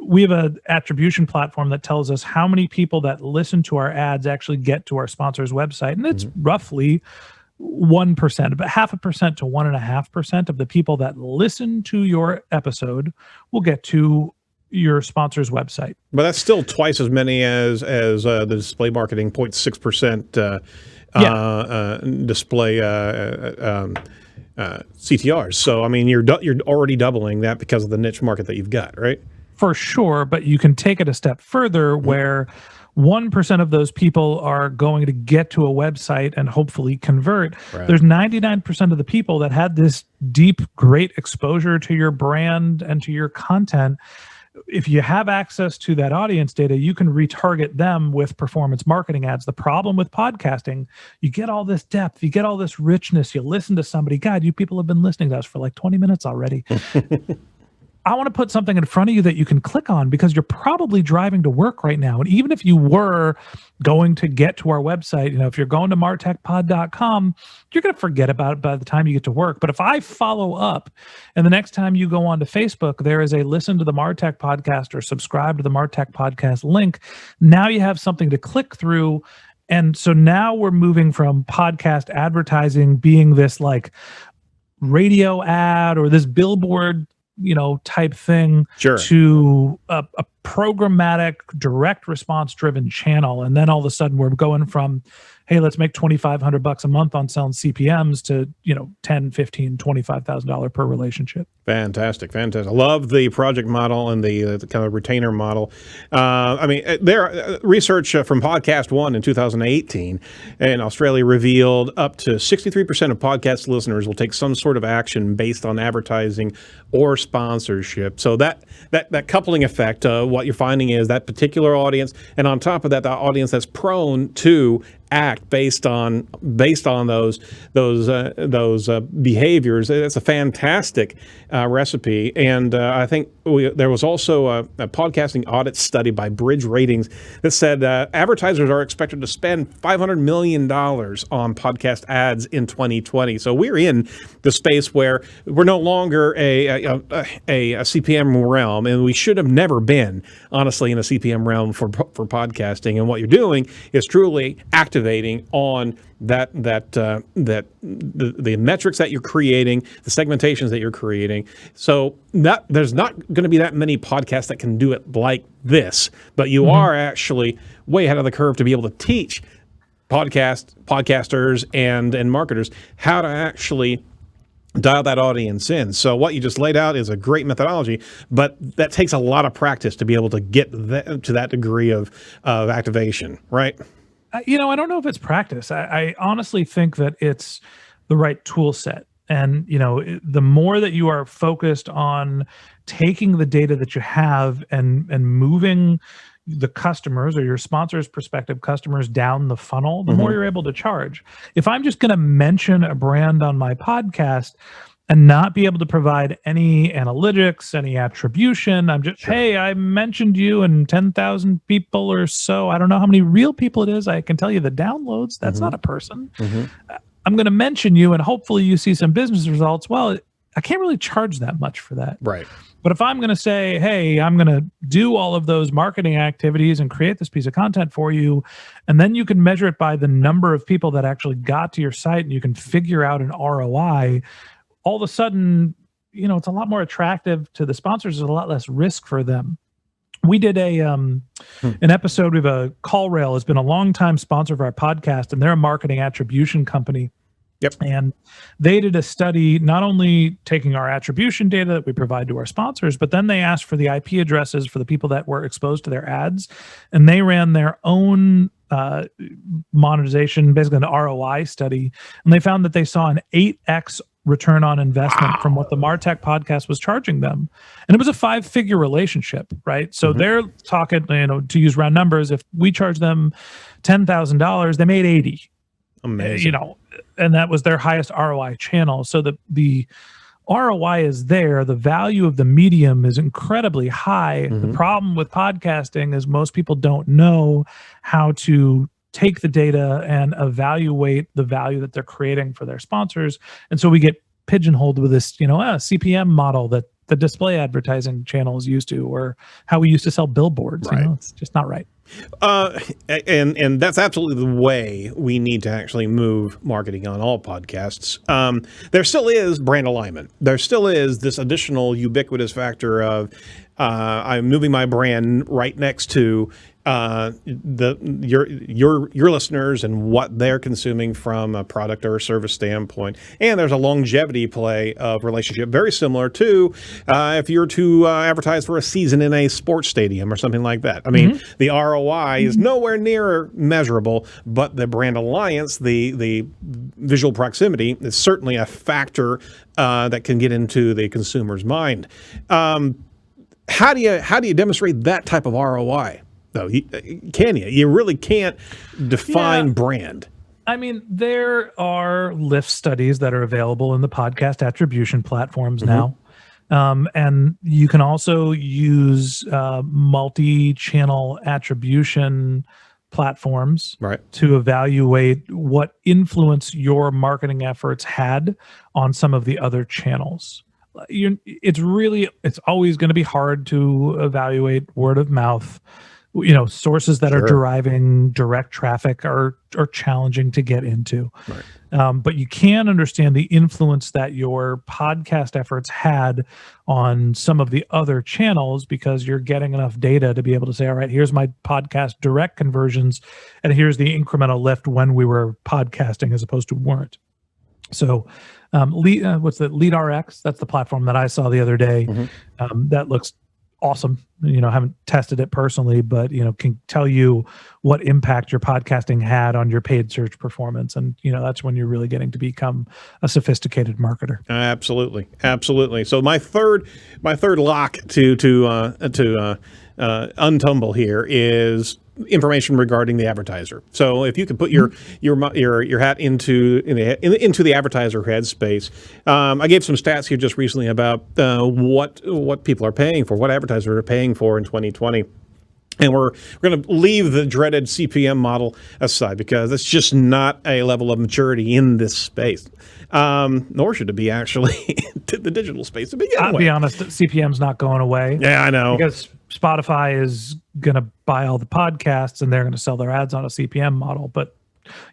Speaker 5: we have an attribution platform that tells us how many people that listen to our ads actually get to our sponsor's website. And it's roughly 1%, about 0.5% to 1.5% of the people that listen to your episode will get to your sponsor's website.
Speaker 1: But that's still twice as many as the display marketing 0.6% display CTRs. So I mean, you're already doubling that because of the niche market that you've got, right?
Speaker 5: For sure, but you can take it a step further where 1% of those people are going to get to a website and hopefully convert. Right. There's 99% of the people that had this deep, great exposure to your brand and to your content. If you have access to that audience data, you can retarget them with performance marketing ads. The problem with podcasting, you get all this depth, you get all this richness, you listen to somebody. God, you people have been listening to us for like 20 minutes already. I want to put something in front of you that you can click on because you're probably driving to work right now. And even if you were going to get to our website, if you're going to martechpod.com, you're going to forget about it by the time you get to work. But if I follow up and the next time you go onto Facebook, there is a listen to the MarTech podcast or subscribe to the MarTech podcast link, now you have something to click through. And so now we're moving from podcast advertising being this like radio ad or this billboard type thing to a programmatic direct response driven channel. And then all of a sudden we're going from, hey, let's make $2,500 a month on selling CPMs to, $10, $15, $25,000 per relationship.
Speaker 1: Fantastic. I love the project model and the kind of retainer model. There research from Podcast One in 2018 in Australia revealed up to 63% of podcast listeners will take some sort of action based on advertising or sponsorship. So that coupling effect, what you're finding is that particular audience, and on top of that, the audience that's prone to act based on those behaviors. It's a fantastic recipe, and I think there was also a podcasting audit study by Bridge Ratings that said advertisers are expected to spend $500 million on podcast ads in 2020. So we're in the space where we're no longer a CPM realm, and we should have never been, honestly, in a CPM realm for podcasting. And what you're doing is truly activating on the metrics that you're creating, the segmentations that you're creating. So there's not going to be that many podcasts that can do it like this, but you are actually way ahead of the curve to be able to teach podcasters and marketers how to actually dial that audience in. So what you just laid out is a great methodology, but that takes a lot of practice to be able to get to that degree of activation, right?
Speaker 5: I don't know if it's practice. I honestly think that it's the right tool set. And, the more that you are focused on taking the data that you have and moving the customers or your sponsors' prospective customers down the funnel, the more you're able to charge. If I'm just going to mention a brand on my podcast, and not be able to provide any analytics, any attribution. I'm just, hey, I mentioned you and 10,000 people or so. I don't know how many real people it is. I can tell you the downloads. That's not a person. I'm going to mention you and hopefully you see some business results. Well, I can't really charge that much for that.
Speaker 1: Right.
Speaker 5: But if I'm going to say, hey, I'm going to do all of those marketing activities and create this piece of content for you, and then you can measure it by the number of people that actually got to your site and you can figure out an ROI, all of a sudden, it's a lot more attractive to the sponsors. There's a lot less risk for them. We did an episode with CallRail has been a long time sponsor of our podcast, and they're a marketing attribution company.
Speaker 1: Yep.
Speaker 5: And they did a study, not only taking our attribution data that we provide to our sponsors, but then they asked for the IP addresses for the people that were exposed to their ads. And they ran their own monetization, basically an ROI study. And they found that they saw an 8x return on investment from what the MarTech podcast was charging them. And it was a 5-figure relationship, right? So they're talking, to use round numbers, if we charge them $10,000, they made 80.
Speaker 1: Amazing.
Speaker 5: And that was their highest ROI channel. So the ROI is there. The value of the medium is incredibly high. The problem with podcasting is most people don't know how to take the data and evaluate the value that they're creating for their sponsors. And so we get pigeonholed with this, CPM model that the display advertising channels used to, or how we used to sell billboards.
Speaker 1: Right.
Speaker 5: It's just not right.
Speaker 1: And that's absolutely the way we need to actually move marketing on all podcasts. There still is brand alignment. There still is this additional ubiquitous factor of I'm moving my brand right next to your listeners and what they're consuming from a product or a service standpoint. And there's a longevity play of relationship, very similar to if you're to advertise for a season in a sports stadium or something like that. I mean, the ROI is nowhere near measurable, but the brand alliance, the visual proximity, is certainly a factor that can get into the consumer's mind. How do you demonstrate that type of ROI? Though, can you? You really can't define brand.
Speaker 5: I mean, there are lift studies that are available in the podcast attribution platforms now. And you can also use multi-channel attribution platforms to evaluate what influence your marketing efforts had on some of the other channels. It's always going to be hard to evaluate word of mouth. Sources that are deriving direct traffic are challenging to get into. But you can understand the influence that your podcast efforts had on some of the other channels because you're getting enough data to be able to say, all right, here's my podcast direct conversions, and here's the incremental lift when we were podcasting as opposed to weren't. So LeadRx? That's the platform that I saw the other day. That looks awesome. Haven't tested it personally, but can tell you what impact your podcasting had on your paid search performance, and that's when you're really getting to become a sophisticated marketer. Absolutely.
Speaker 1: So my third lock to untumble here is information regarding the advertiser. So if you could put your hat into the advertiser headspace, I gave some stats here just recently about what people are paying for, what advertisers are paying for in 2020. And we're going to leave the dreaded CPM model aside because it's just not a level of maturity in this space. Nor should it be actually to the digital space to begin with.
Speaker 5: I'll be honest, CPM's not going away.
Speaker 1: Yeah, I know.
Speaker 5: Because Spotify is going to buy all the podcasts and they're going to sell their ads on a CPM model. But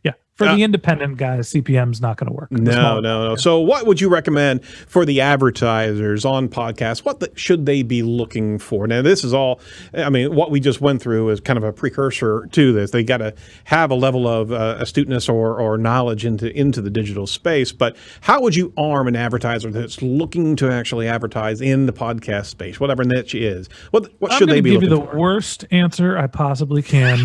Speaker 5: yeah, for the independent guys, CPM's not going to work.
Speaker 1: No. So what would you recommend for the advertisers on podcasts? What should they be looking for? Now, this is all, what we just went through is kind of a precursor to this. They got to have a level of astuteness or knowledge into the digital space. But how would you arm an advertiser that's looking to actually advertise in the podcast space, whatever niche is? What should they be looking for? I'm going to give you the
Speaker 5: worst answer I possibly can.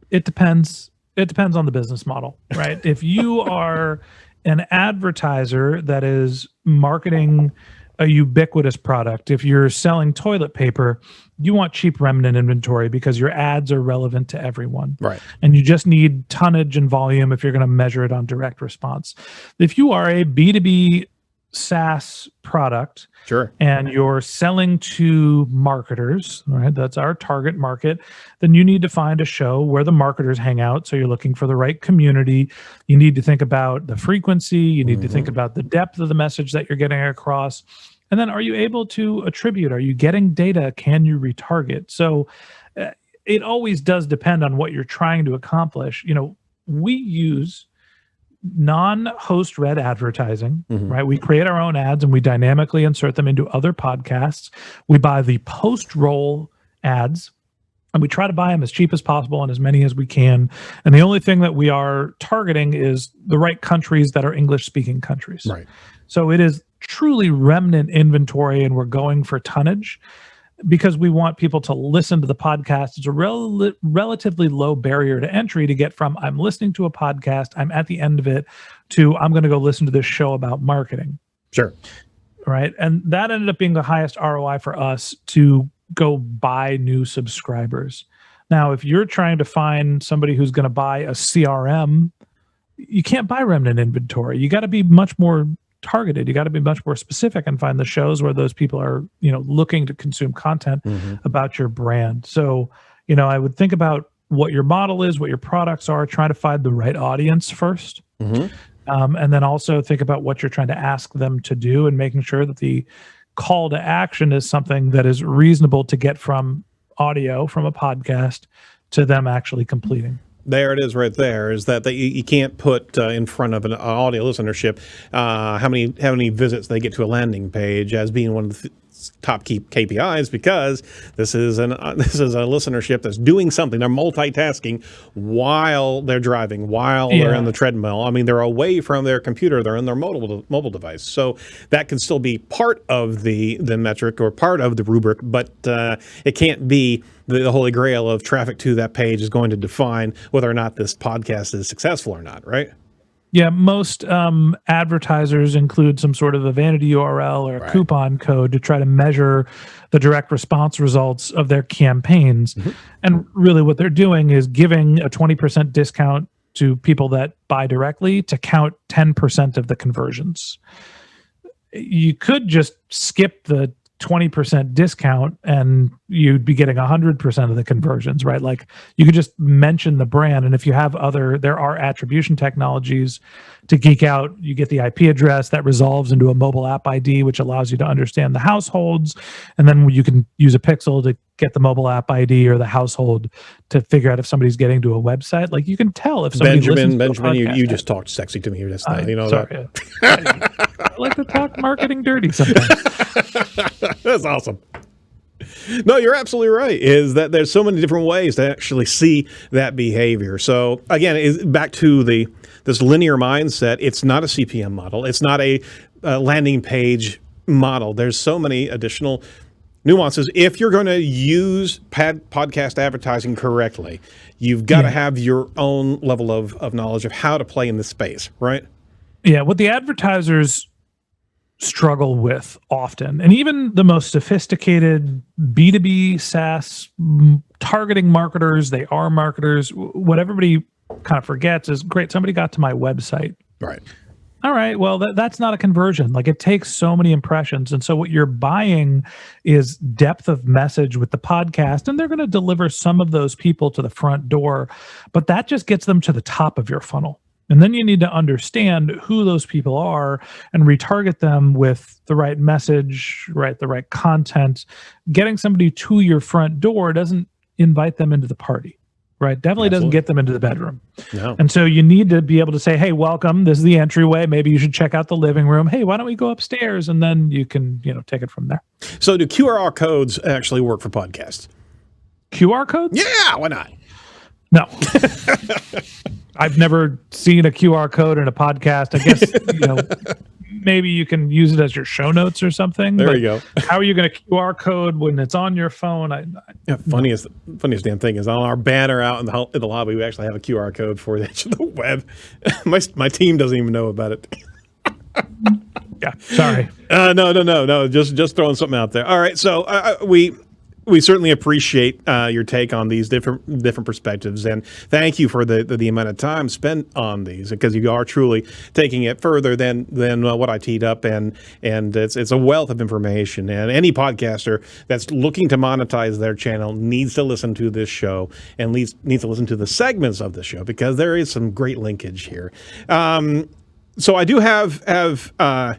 Speaker 5: It depends. It depends on the business model, right? If you are an advertiser that is marketing a ubiquitous product, if you're selling toilet paper, you want cheap remnant inventory because your ads are relevant to everyone.
Speaker 1: Right.
Speaker 5: And you just need tonnage and volume if you're going to measure it on direct response. If you are a B2B SaaS product,
Speaker 1: Sure.
Speaker 5: and you're selling to marketers, right? That's our target market. Then you need to find a show where the marketers hang out. So you're looking for the right community. You need to think about the frequency. You need to think about the depth of the message that you're getting across. And then are you able to attribute? Are you getting data? Can you retarget? So it always does depend on what you're trying to accomplish. We use non-host read advertising, right? We create our own ads and we dynamically insert them into other podcasts. We buy the post-roll ads and we try to buy them as cheap as possible and as many as we can. And the only thing that we are targeting is the right countries that are English-speaking countries.
Speaker 1: Right.
Speaker 5: So it is truly remnant inventory, and we're going for tonnage because we want people to listen to the podcast. It's a relatively low barrier to entry to get from I'm listening to a podcast, I'm at the end of it, to I'm going to go listen to this show about marketing.
Speaker 1: Sure.
Speaker 5: Right. And that ended up being the highest ROI for us to go buy new subscribers. Now, if you're trying to find somebody who's going to buy a CRM, you can't buy remnant inventory. You got to be much more targeted. You got to be much more specific and find the shows where those people are, looking to consume content about your brand. So, I would think about what your model is, what your products are, try to find the right audience first. And then also think about what you're trying to ask them to do and making sure that the call to action is something that is reasonable to get from audio, from a podcast, to them actually completing.
Speaker 1: There it is right there, is that you can't put in front of an audio listenership how many visits they get to a landing page as being one of the top key KPIs, because this is a listenership that's doing something. They're multitasking while they're driving, while they're on the treadmill. I mean, they're away from their computer. They're on their mobile device. So that can still be part of the metric or part of the rubric, but it can't be the holy grail of traffic to that page is going to define whether or not this podcast is successful or not, right?
Speaker 5: Yeah, most advertisers include some sort of a vanity URL or a coupon code to try to measure the direct response results of their campaigns. And really what they're doing is giving a 20% discount to people that buy directly to count 10% of the conversions. You could just skip the 20% discount and you'd be getting 100% of the conversions, right? Like you could just mention the brand. And if you have there are attribution technologies to geek out. You get the IP address that resolves into a mobile app ID, which allows you to understand the households. And then you can use a pixel to get the mobile app ID or the household to figure out if somebody's getting to a website. Like you can tell if somebody
Speaker 1: Benjamin, you just talked sexy to me. Just
Speaker 5: sorry. I like to talk marketing dirty sometimes.
Speaker 1: That's awesome. No, you're absolutely right. Is that there's so many different ways to actually see that behavior. So again, back to this linear mindset. It's not a CPM model. It's not a landing page model. There's so many additional nuances. If you're going to use podcast advertising correctly, you've got to have your own level of knowledge of how to play in this space, right?
Speaker 5: Yeah, what the advertisers struggle with often, and even the most sophisticated B2B SaaS targeting marketers, they are marketers. What everybody kind of forgets is, great, somebody got to my website.
Speaker 1: Right.
Speaker 5: All right, well, that's not a conversion. Like it takes so many impressions. And so what you're buying is depth of message with the podcast, and they're going to deliver some of those people to the front door, but that just gets them to the top of your funnel. And then you need to understand who those people are and retarget them with the right message, right? The right content. Getting somebody to your front door doesn't invite them into the party, right? Definitely doesn't get them into the bedroom.
Speaker 1: No.
Speaker 5: And so you need to be able to say, hey, welcome. This is the entryway. Maybe you should check out the living room. Hey, why don't we go upstairs? And then you can, take it from there.
Speaker 1: So do QR codes actually work for podcasts?
Speaker 5: QR codes?
Speaker 1: Yeah, why not?
Speaker 5: No. I've never seen a QR code in a podcast. I guess, maybe you can use it as your show notes or something.
Speaker 1: There you go.
Speaker 5: How are you going to QR code when it's on your phone?
Speaker 1: Funniest damn thing is on our banner out in the lobby, we actually have a QR code for the web. My team doesn't even know about it.
Speaker 5: Yeah, sorry.
Speaker 1: No. Just throwing something out there. All right, so we we certainly appreciate your take on these different perspectives, and thank you for the amount of time spent on these, because you are truly taking it further than what I teed up, and it's a wealth of information. And any podcaster that's looking to monetize their channel needs to listen to this show, and needs to listen to the segments of the show, because there is some great linkage here. So I do have a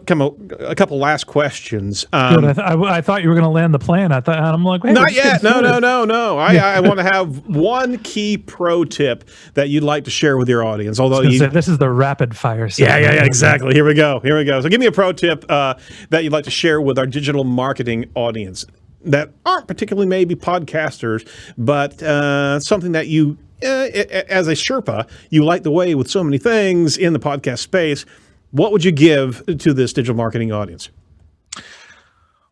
Speaker 1: couple last questions.
Speaker 5: Good. I thought you were going to land the plane. I'm like, wait,
Speaker 1: not yet. No. I want to have one key pro tip that you'd like to share with your audience. Although
Speaker 5: this is the rapid fire.
Speaker 1: Yeah, exactly. Here we go. So give me a pro tip that you'd like to share with our digital marketing audience that aren't particularly maybe podcasters, but something that you, as a Sherpa, you light the way with so many things in the podcast space. What would you give to this digital marketing audience?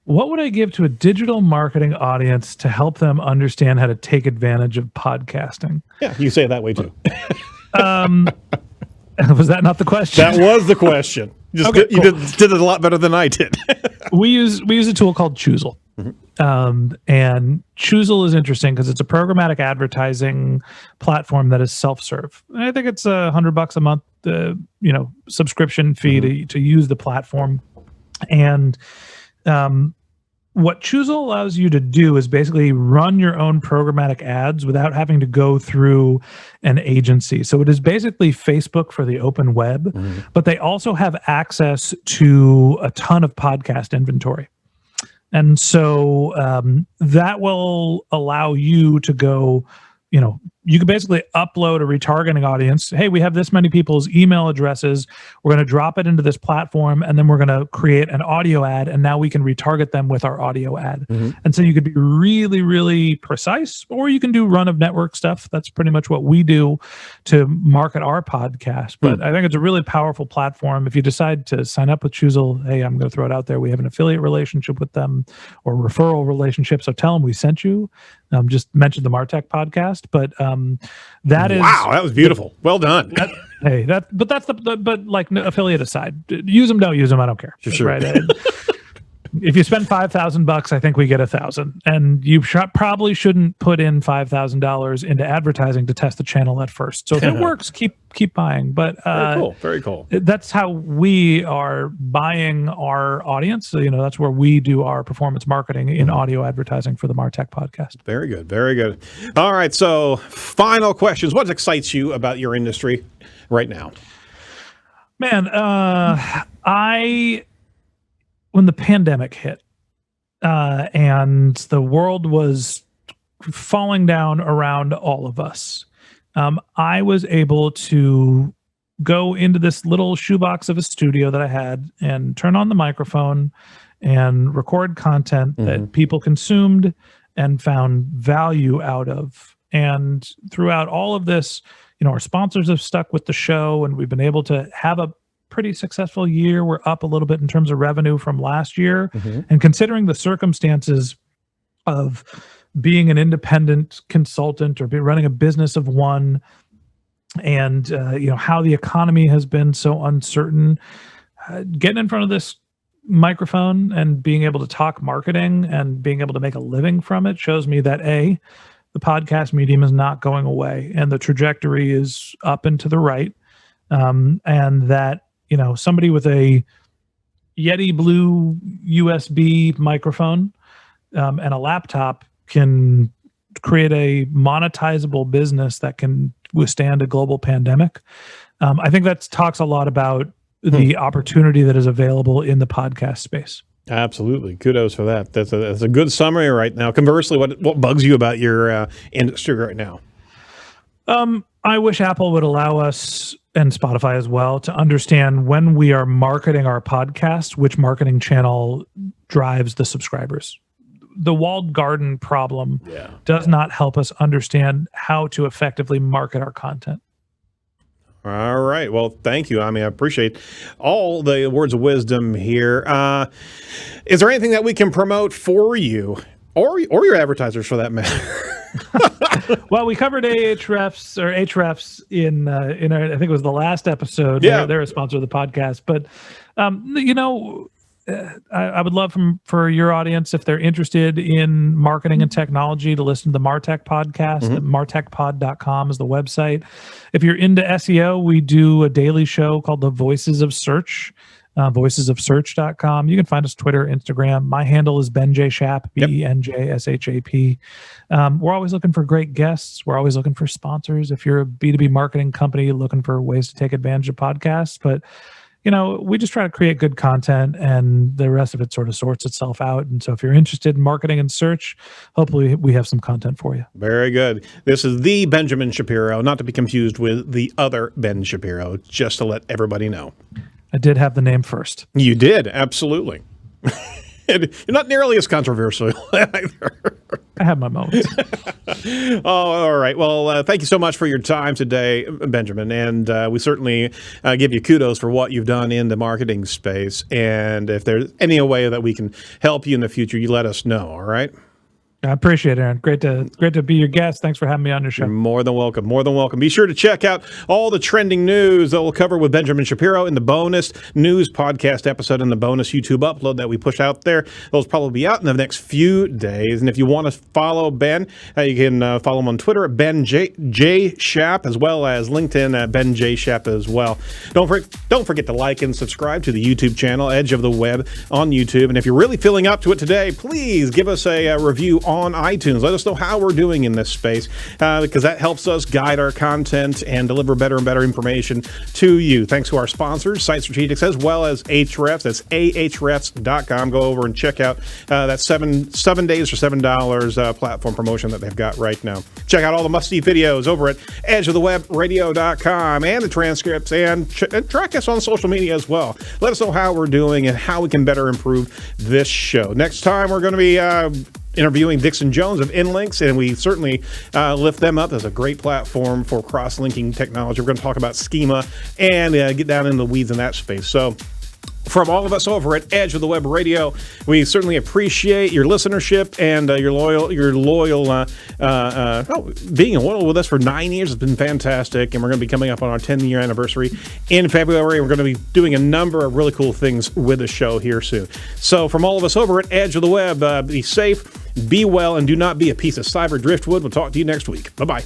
Speaker 5: What would I give to a digital marketing audience to help them understand how to take advantage of podcasting?
Speaker 1: Yeah, you say it that way too.
Speaker 5: Was that not the question?
Speaker 1: That was the question. You did it a lot better than I did.
Speaker 5: we use a tool called Choozle. Mm-hmm. And Choozle is interesting because it's a programmatic advertising platform that is self-serve. I think it's $100 a month, subscription fee to use the platform. And what Choozle allows you to do is basically run your own programmatic ads without having to go through an agency. So it is basically Facebook for the open web, but they also have access to a ton of podcast inventory. And so that will allow you to go, you can basically upload a retargeting audience. Hey, we have this many people's email addresses. We're going to drop it into this platform, and then we're going to create an audio ad, and now we can retarget them with our audio ad. And so you could be really, really precise, or you can do run-of-network stuff. That's pretty much what we do to market our podcast. But I think it's a really powerful platform. If you decide to sign up with Choozle, hey, I'm going to throw it out there. We have an affiliate relationship with them or referral relationship, so tell them we sent you. Just mentioned the MarTech podcast, but that is
Speaker 1: wow, that was beautiful. Well done.
Speaker 5: But like affiliate aside, use them, don't use them, I don't care.
Speaker 1: Sure.
Speaker 5: Right? If you spend $5,000, I think we get 1,000, and you probably shouldn't put in $5,000 into advertising to test the channel at first. So if it works, keep buying. But
Speaker 1: very cool.
Speaker 5: That's how we are buying our audience. So, that's where we do our performance marketing in audio advertising for the MarTech podcast.
Speaker 1: Very good. Very good. All right. So final questions. What excites you about your industry right now?
Speaker 5: Man, when the pandemic hit and the world was falling down around all of us, I was able to go into this little shoebox of a studio that I had and turn on the microphone and record content that people consumed and found value out of. And throughout all of this, our sponsors have stuck with the show, and we've been able to have a pretty successful year. We're up a little bit in terms of revenue from last year. And considering the circumstances of being an independent consultant or running a business of one, and how the economy has been so uncertain, getting in front of this microphone and being able to talk marketing and being able to make a living from it shows me that the podcast medium is not going away, and the trajectory is up and to the right. And that somebody with a Yeti Blue USB microphone and a laptop can create a monetizable business that can withstand a global pandemic. I think that talks a lot about the opportunity that is available in the podcast space.
Speaker 1: Absolutely. Kudos for that. That's a good summary right now. Conversely, what bugs you about your industry right now?
Speaker 5: I wish Apple would allow us, and Spotify as well, to understand when we are marketing our podcast, which marketing channel drives the subscribers. The walled garden problem does not help us understand how to effectively market our content.
Speaker 1: All right. Well, thank you. I appreciate all the words of wisdom here. Is there anything that we can promote for you or your advertisers for that matter?
Speaker 5: Well, we covered Ahrefs in our, I think it was the last episode.
Speaker 1: Yeah.
Speaker 5: They're a sponsor of the podcast. But, I would love for your audience, if they're interested in marketing and technology, to listen to the MarTech podcast. MarTechPod.com is the website. If you're into SEO, we do a daily show called The Voices of Search. Voicesofsearch.com. You can find us Twitter, Instagram. My handle is Ben J. Shap, BenJShap. We're always looking for great guests. We're always looking for sponsors. If you're a B2B marketing company looking for ways to take advantage of podcasts, but we just try to create good content, and the rest of it sort of sorts itself out. And so if you're interested in marketing and search, hopefully we have some content for you.
Speaker 1: Very good. This is the Benjamin Shapiro, not to be confused with the other Ben Shapiro, just to let everybody know.
Speaker 5: I did have the name first.
Speaker 1: You did, absolutely. You're not nearly as controversial either.
Speaker 5: I have my moments.
Speaker 1: Oh, all right. Well, thank you so much for your time today, Benjamin. And we certainly give you kudos for what you've done in the marketing space. And if there's any way that we can help you in the future, you let us know. All right.
Speaker 5: I appreciate it, Aaron. Great to be your guest. Thanks for having me on your show.
Speaker 1: You're more than welcome. More than welcome. Be sure to check out all the trending news that we'll cover with Benjamin Shapiro in the bonus news podcast episode and the bonus YouTube upload that we push out there. Those will probably be out in the next few days. And if you want to follow Ben, you can follow him on Twitter at Ben J. Shap, as well as LinkedIn at Ben J. Shap as well. Don't forget to like and subscribe to the YouTube channel, Edge of the Web, on YouTube. And if you're really feeling up to it today, please give us a review on iTunes. Let us know how we're doing in this space, because that helps us guide our content and deliver better and better information to you. Thanks to our sponsors, Site Strategics, as well as Ahrefs. That's ahrefs.com. Go over and check out that 7 days for $7 platform promotion that they've got right now. Check out all the must-see videos over at edgeofthewebradio.com and the transcripts, and track us on social media as well. Let us know how we're doing and how we can better improve this show. Next time, we're going to be interviewing Dixon Jones of InLinks, and we certainly lift them up as a great platform for cross-linking technology. We're going to talk about schema and get down into the weeds in that space. So from all of us over at Edge of the Web Radio, we certainly appreciate your listenership and your loyal being loyal with us for 9 years has been fantastic. And we're going to be coming up on our 10-year anniversary in February. We're going to be doing a number of really cool things with the show here soon. So from all of us over at Edge of the Web, be safe, be well, and do not be a piece of cyber driftwood. We'll talk to you next week. Bye-bye.